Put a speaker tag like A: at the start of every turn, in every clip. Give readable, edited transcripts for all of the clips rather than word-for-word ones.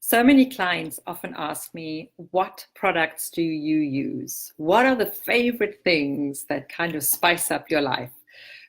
A: So many clients often ask me, what products do you use? What are the favorite things that kind of spice up your life?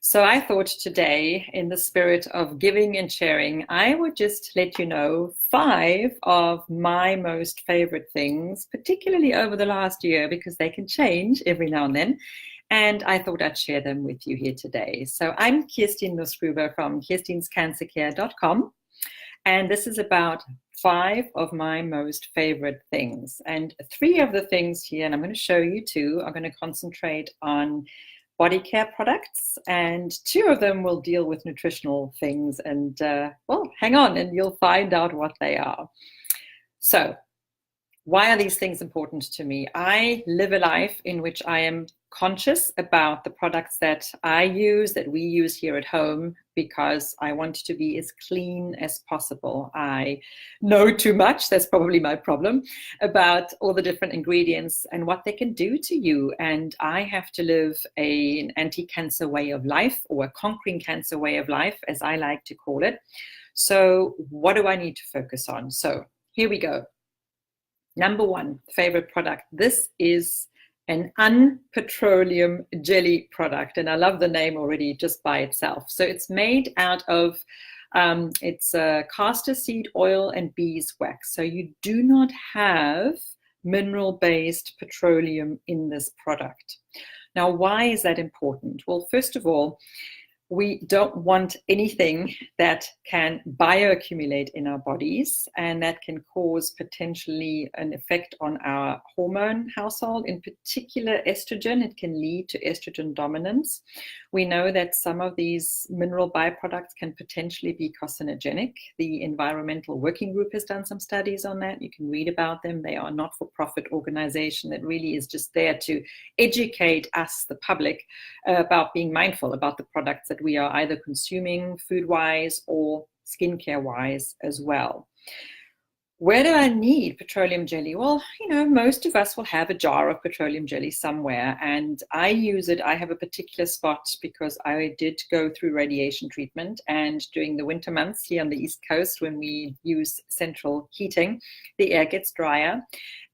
A: So I thought today, in the spirit of giving and sharing, I would just let you know 5 of my most favorite things, particularly over the last year, because they can change every now and then. And I thought I'd share them with you here today. So I'm Kirstin Nussgruber from Kirstin'sCancerCare.com. And this is about 5 of my most favorite things. And 3 of the things here, and I'm going to show you 2, are going to concentrate on body care products, and 2 of them will deal with nutritional things. And well, hang on and you'll find out what they are. So why are these things important to me? I live a life in which I am conscious about the products that I use, that we use here at home, because I want to be as clean as possible. I know too much, that's probably my problem, about all the different ingredients and what they can do to you. And I have to live an anti-cancer way of life, or a conquering cancer way of life, as I like to call it. So what do I need to focus on? So here we go. Number 1 favorite product. This is an unpetroleum jelly product, and I love the name already just by itself. So it's made out of it's castor seed oil and beeswax. So you do not have mineral-based petroleum in this product. Now, why is that important? Well, first of all, we don't want anything that can bioaccumulate in our bodies and that can cause potentially an effect on our hormone household, in particular estrogen. It can lead to estrogen dominance. We know that some of these mineral byproducts can potentially be carcinogenic. The Environmental Working Group has done some studies on that. You can read about them. They are a not-for-profit organization that really is just there to educate us, the public, about being mindful about the products that we are either consuming food-wise or skincare-wise as well. Where do I need petroleum jelly? Well, you know, most of us will have a jar of petroleum jelly somewhere, and I use it. I have a particular spot because I did go through radiation treatment, and during the winter months here on the East Coast, when we use central heating, the air gets drier,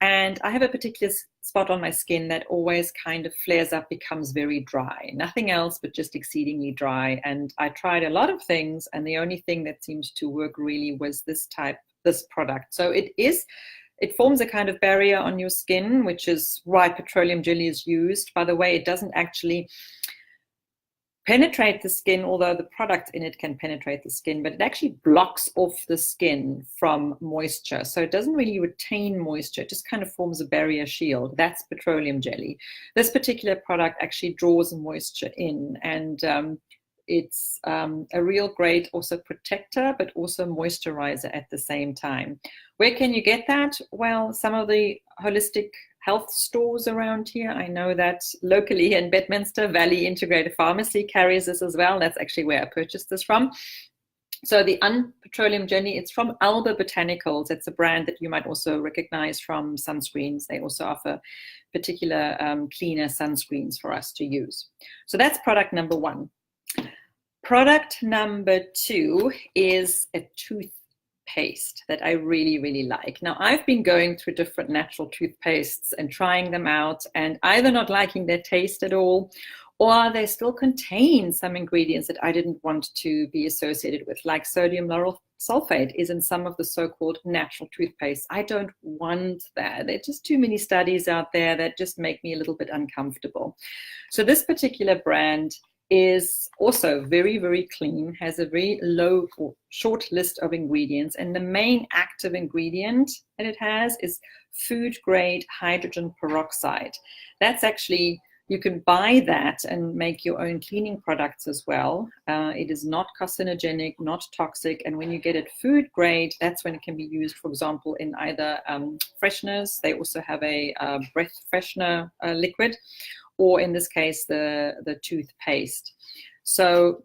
A: and I have a particular spot on my skin that always kind of flares up, becomes very dry. Nothing else but just exceedingly dry. And I tried a lot of things, and the only thing that seemed to work really was this product. So it forms a kind of barrier on your skin, which is why petroleum jelly is used. By the way, it doesn't actually penetrate the skin, although the product in it can penetrate the skin, but it actually blocks off the skin from moisture. So it doesn't really retain moisture, it just kind of forms a barrier shield. That's petroleum jelly. This particular product actually draws moisture in, and it's a real great also protector, but also moisturizer at the same time. Where can you get that? Well, some of the holistic health stores around here. I know that locally in Bedminster, Valley Integrated Pharmacy carries this as well. That's actually where I purchased this from. So the unpetroleum jelly, it's from Alba Botanicals. It's a brand that you might also recognize from sunscreens. They also offer particular cleaner sunscreens for us to use. So that's product number 1. Product number 2 is a toothpaste that I really, really like. Now, I've been going through different natural toothpastes and trying them out, and either not liking their taste at all, or they still contain some ingredients that I didn't want to be associated with, like sodium lauryl sulfate is in some of the so-called natural toothpaste. I don't want that. There are just too many studies out there that just make me a little bit uncomfortable. So this particular brand is also very, very clean, has a very low or short list of ingredients, and the main active ingredient that it has is food-grade hydrogen peroxide. That's actually, you can buy that and make your own cleaning products as well. It is not carcinogenic, not toxic, and when you get it food grade, that's when it can be used, for example, in either fresheners. They also have a breath freshener liquid, or in this case, the toothpaste. So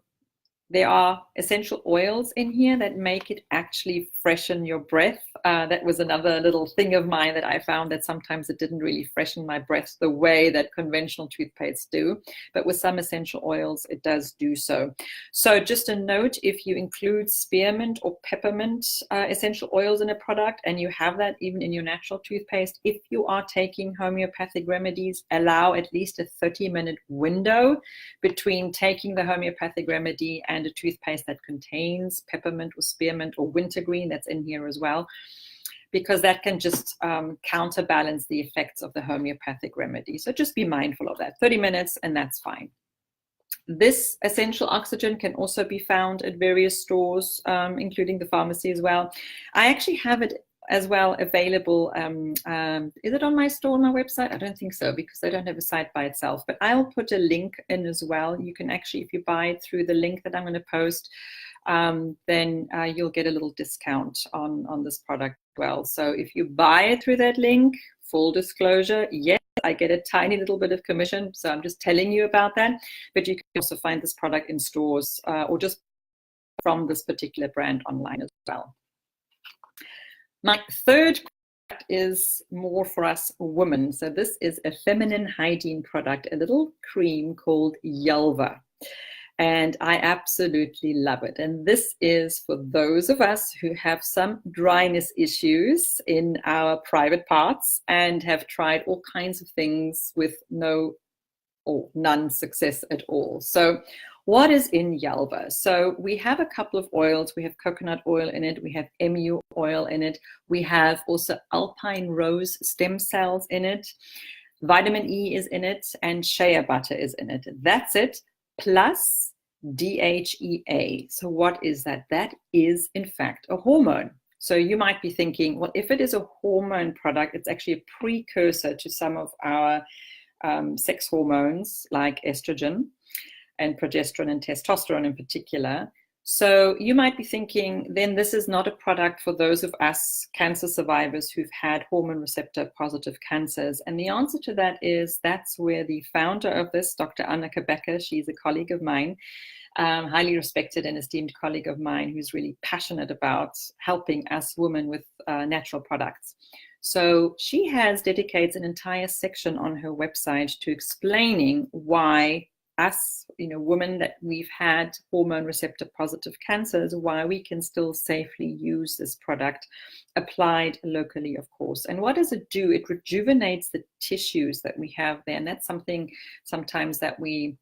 A: there are essential oils in here that make it actually freshen your breath That was another little thing of mine that I found that sometimes it didn't really freshen my breath the way that conventional toothpastes do. But with some essential oils, it does do so. So just a note, if you include spearmint or peppermint essential oils in a product, and you have that even in your natural toothpaste, if you are taking homeopathic remedies, allow at least a 30-minute window between taking the homeopathic remedy and a toothpaste that contains peppermint or spearmint or wintergreen, that's in here as well, because that can just counterbalance the effects of the homeopathic remedy. So just be mindful of that. 30 minutes and that's fine. This essential oxygen can also be found at various stores, including the pharmacy as well. I actually have it as well available. Is it on my store on my website? I don't think so, because I don't have a site by itself, but I'll put a link in as well. You can actually, if you buy it through the link that I'm going to post, then you'll get a little discount on this product as well. So if you buy it through that link, full disclosure, yes, I get a tiny little bit of commission. So I'm just telling you about that. But you can also find this product in stores or just from this particular brand online as well. My third product is more for us women. So this is a feminine hygiene product, a little cream called Yelva. And I absolutely love it. And this is for those of us who have some dryness issues in our private parts and have tried all kinds of things with no or none success at all. So what is in Yelva? So we have a couple of oils. We have coconut oil in it. We have MU oil in it. We have also alpine rose stem cells in it. Vitamin E is in it and shea butter is in it. That's it. Plus DHEA. So what is that? That is in fact a hormone. So you might be thinking, well, if it is a hormone product, it's actually a precursor to some of our sex hormones like estrogen and progesterone and testosterone in particular. So you might be thinking, then this is not a product for those of us cancer survivors who've had hormone receptor positive cancers. And the answer to that is that's where the founder of this, Dr. Anneke Becker, she's a colleague of mine, highly respected and esteemed colleague of mine who's really passionate about helping us women with natural products. So she has dedicated an entire section on her website to explaining why us, women that we've had hormone receptor positive cancers, why we can still safely use this product applied locally, of course. And what does it do? It rejuvenates the tissues that we have there. And that's something sometimes that we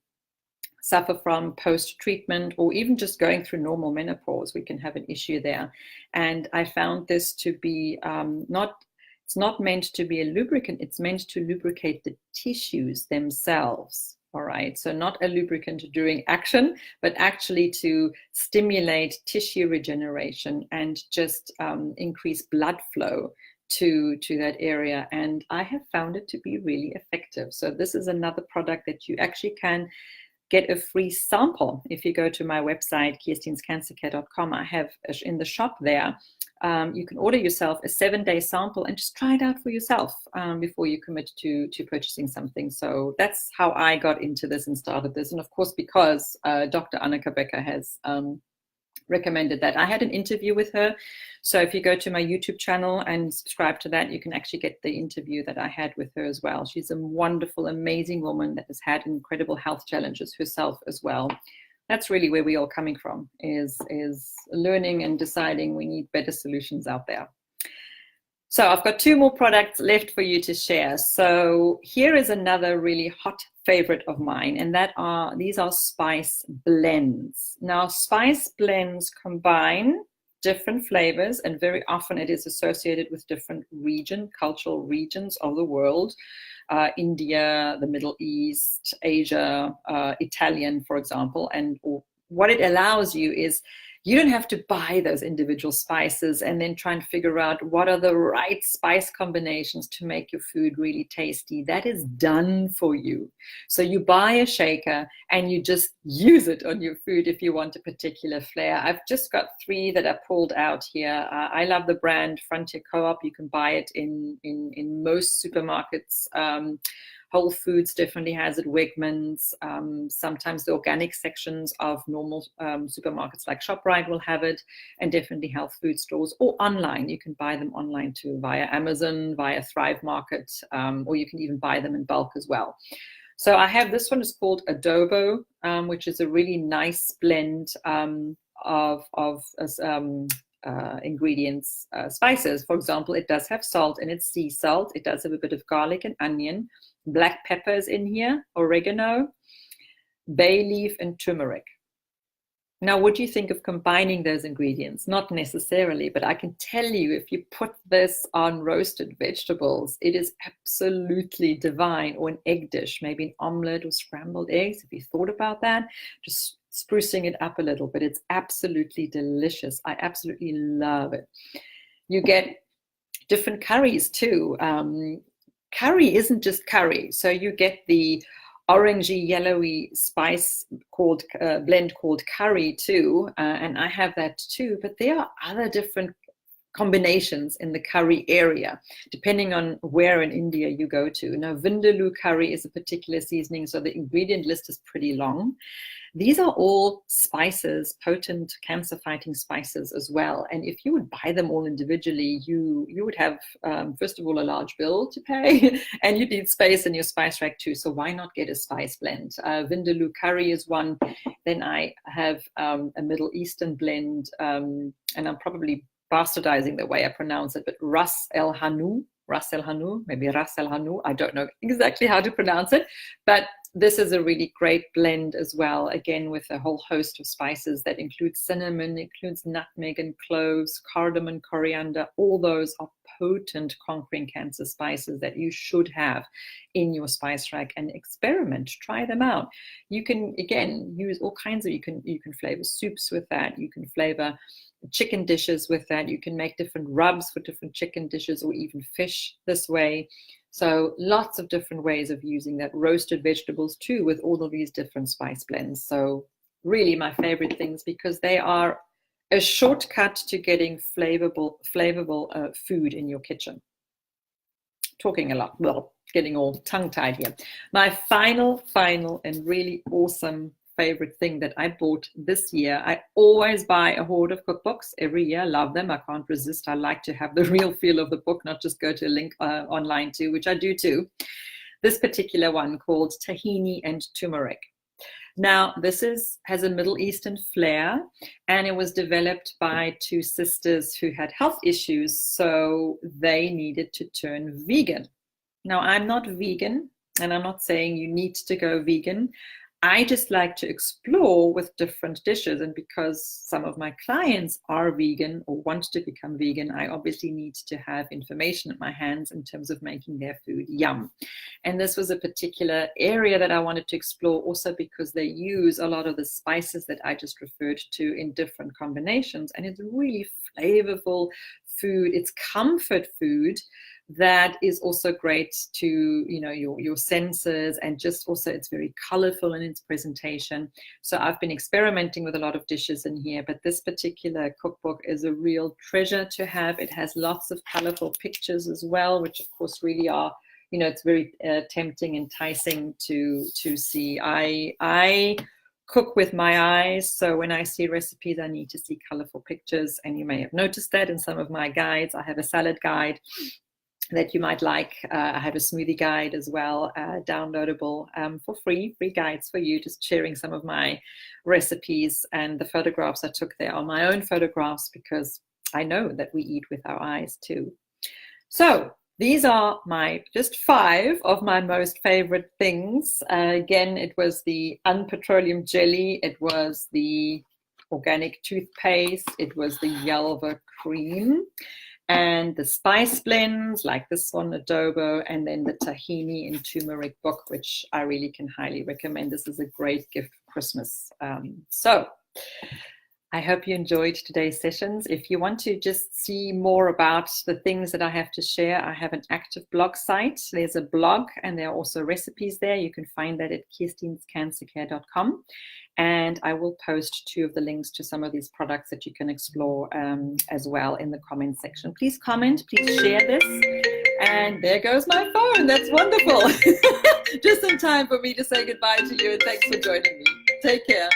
A: suffer from post-treatment or even just going through normal menopause. We can have an issue there. And I found this to be it's not meant to be a lubricant. It's meant to lubricate the tissues themselves. All right, so not a lubricant during action, but actually to stimulate tissue regeneration and just increase blood flow to that area. And I have found it to be really effective. So this is another product that you actually can get a free sample. If you go to my website, KirstinScancerCare.com, I have in the shop there, you can order yourself a 7-day sample and just try it out for yourself before you commit to purchasing something. So that's how I got into this and started this. And of course, because Dr. Anneke Becker has recommended that. I had an interview with her. So if you go to my YouTube channel and subscribe to that, you can actually get the interview that I had with her as well. She's a wonderful, amazing woman that has had incredible health challenges herself as well. That's really where we're all coming from, is learning and deciding we need better solutions out there. So I've got 2 more products left for you to share. So here is another really hot favorite of mine, and these are spice blends. Now, spice blends combine different flavors, and very often it is associated with different cultural regions of the world. India, the Middle East, Asia, Italian, for example. And what it allows you is you don't have to buy those individual spices and then try and figure out what are the right spice combinations to make your food really tasty. That is done for you. So you buy a shaker and you just use it on your food if you want a particular flair. I've just got 3 that are pulled out here. I love the brand Frontier Co-op. You can buy it in most supermarkets Whole Foods definitely has it, Wegmans, sometimes the organic sections of normal supermarkets like ShopRite will have it, and definitely health food stores, or online. You can buy them online too, via Amazon, via Thrive Market, or you can even buy them in bulk as well. So I have this one, is called Adobo, which is a really nice blend of ingredients, spices. For example, it does have salt in it, sea salt. It does have a bit of garlic and onion, black peppers in here, oregano, bay leaf, and turmeric. Now, what do you think of combining those ingredients? Not necessarily, but I can tell you, if you put this on roasted vegetables, it is absolutely divine. Or an egg dish, maybe an omelette or scrambled eggs. If you thought about that, just sprucing it up a little bit, it's absolutely delicious. I absolutely love it. You get different curries too. Curry isn't just curry. So you get the orangey, yellowy spice called blend called curry too, and I have that too. But there are other different combinations in the curry area, depending on where in India you go to. Now, Vindaloo curry is a particular seasoning, so the ingredient list is pretty long. These are all spices, potent cancer-fighting spices as well. And if you would buy them all individually, you would have, first of all, a large bill to pay, and you'd need space in your spice rack too. So why not get a spice blend? Vindaloo curry is one. Then I have a Middle Eastern blend, and I'm probably bastardizing the way I pronounce it, but Ras El Hanout, maybe Ras El Hanout. I don't know exactly how to pronounce it, but this is a really great blend as well, again, with a whole host of spices that includes cinnamon, includes nutmeg and cloves, cardamom, coriander. All those are potent conquering cancer spices that you should have in your spice rack, and experiment, try them out. You can, again, use all kinds of, you can flavor soups with that, you can flavor chicken dishes with that, you can make different rubs for different chicken dishes, or even fish this way. So lots of different ways of using that. Roasted vegetables too, with all of these different spice blends. So really my favorite things, because they are a shortcut to getting flavorful food in your kitchen. Talking a lot, well, getting all tongue-tied here. My final and really awesome favorite thing that I bought this year. I always buy a hoard of cookbooks every year. I love them. I can't resist. I like to have the real feel of the book, not just go to a link online too, which I do too. This particular one called Tahini and Turmeric. Now, this has a Middle Eastern flair, and it was developed by two sisters who had health issues, so they needed to turn vegan. Now, I'm not vegan, and I'm not saying you need to go vegan. I just like to explore with different dishes, and because some of my clients are vegan or want to become vegan, I obviously need to have information at my hands in terms of making their food yum. And this was a particular area that I wanted to explore, also because they use a lot of the spices that I just referred to in different combinations, and it's really flavorful food. It's comfort food that is also great to, you know, your senses, and just also it's very colorful in its presentation. So I've been experimenting with a lot of dishes in here, but this particular cookbook is a real treasure to have. It has lots of colorful pictures as well, which of course really are, you know, it's very tempting, enticing to see. I cook with my eyes, so when I see recipes, I need to see colorful pictures, and you may have noticed that in some of my guides. I have a salad guide that you might like. I have a smoothie guide as well, downloadable for free guides for you, just sharing some of my recipes, and the photographs I took there are my own photographs, because I know that we eat with our eyes too. So these are just 5 of my most favorite things. Again, it was the unpetroleum jelly, it was the organic toothpaste, it was the Yalva cream, and the spice blends like this one, adobo, and then the tahini and turmeric book, which I really can highly recommend. This is a great gift for Christmas. So I hope you enjoyed today's sessions. If you want to just see more about the things that I have to share, I have an active blog site. There's a blog, and there are also recipes there. You can find that at KirstinNussgruberCancerCare.com. And I will post 2 of the links to some of these products that you can explore as well in the comment section. Please comment, please share this. And there goes my phone. That's wonderful. just in time for me to say goodbye to you, and thanks for joining me. Take care.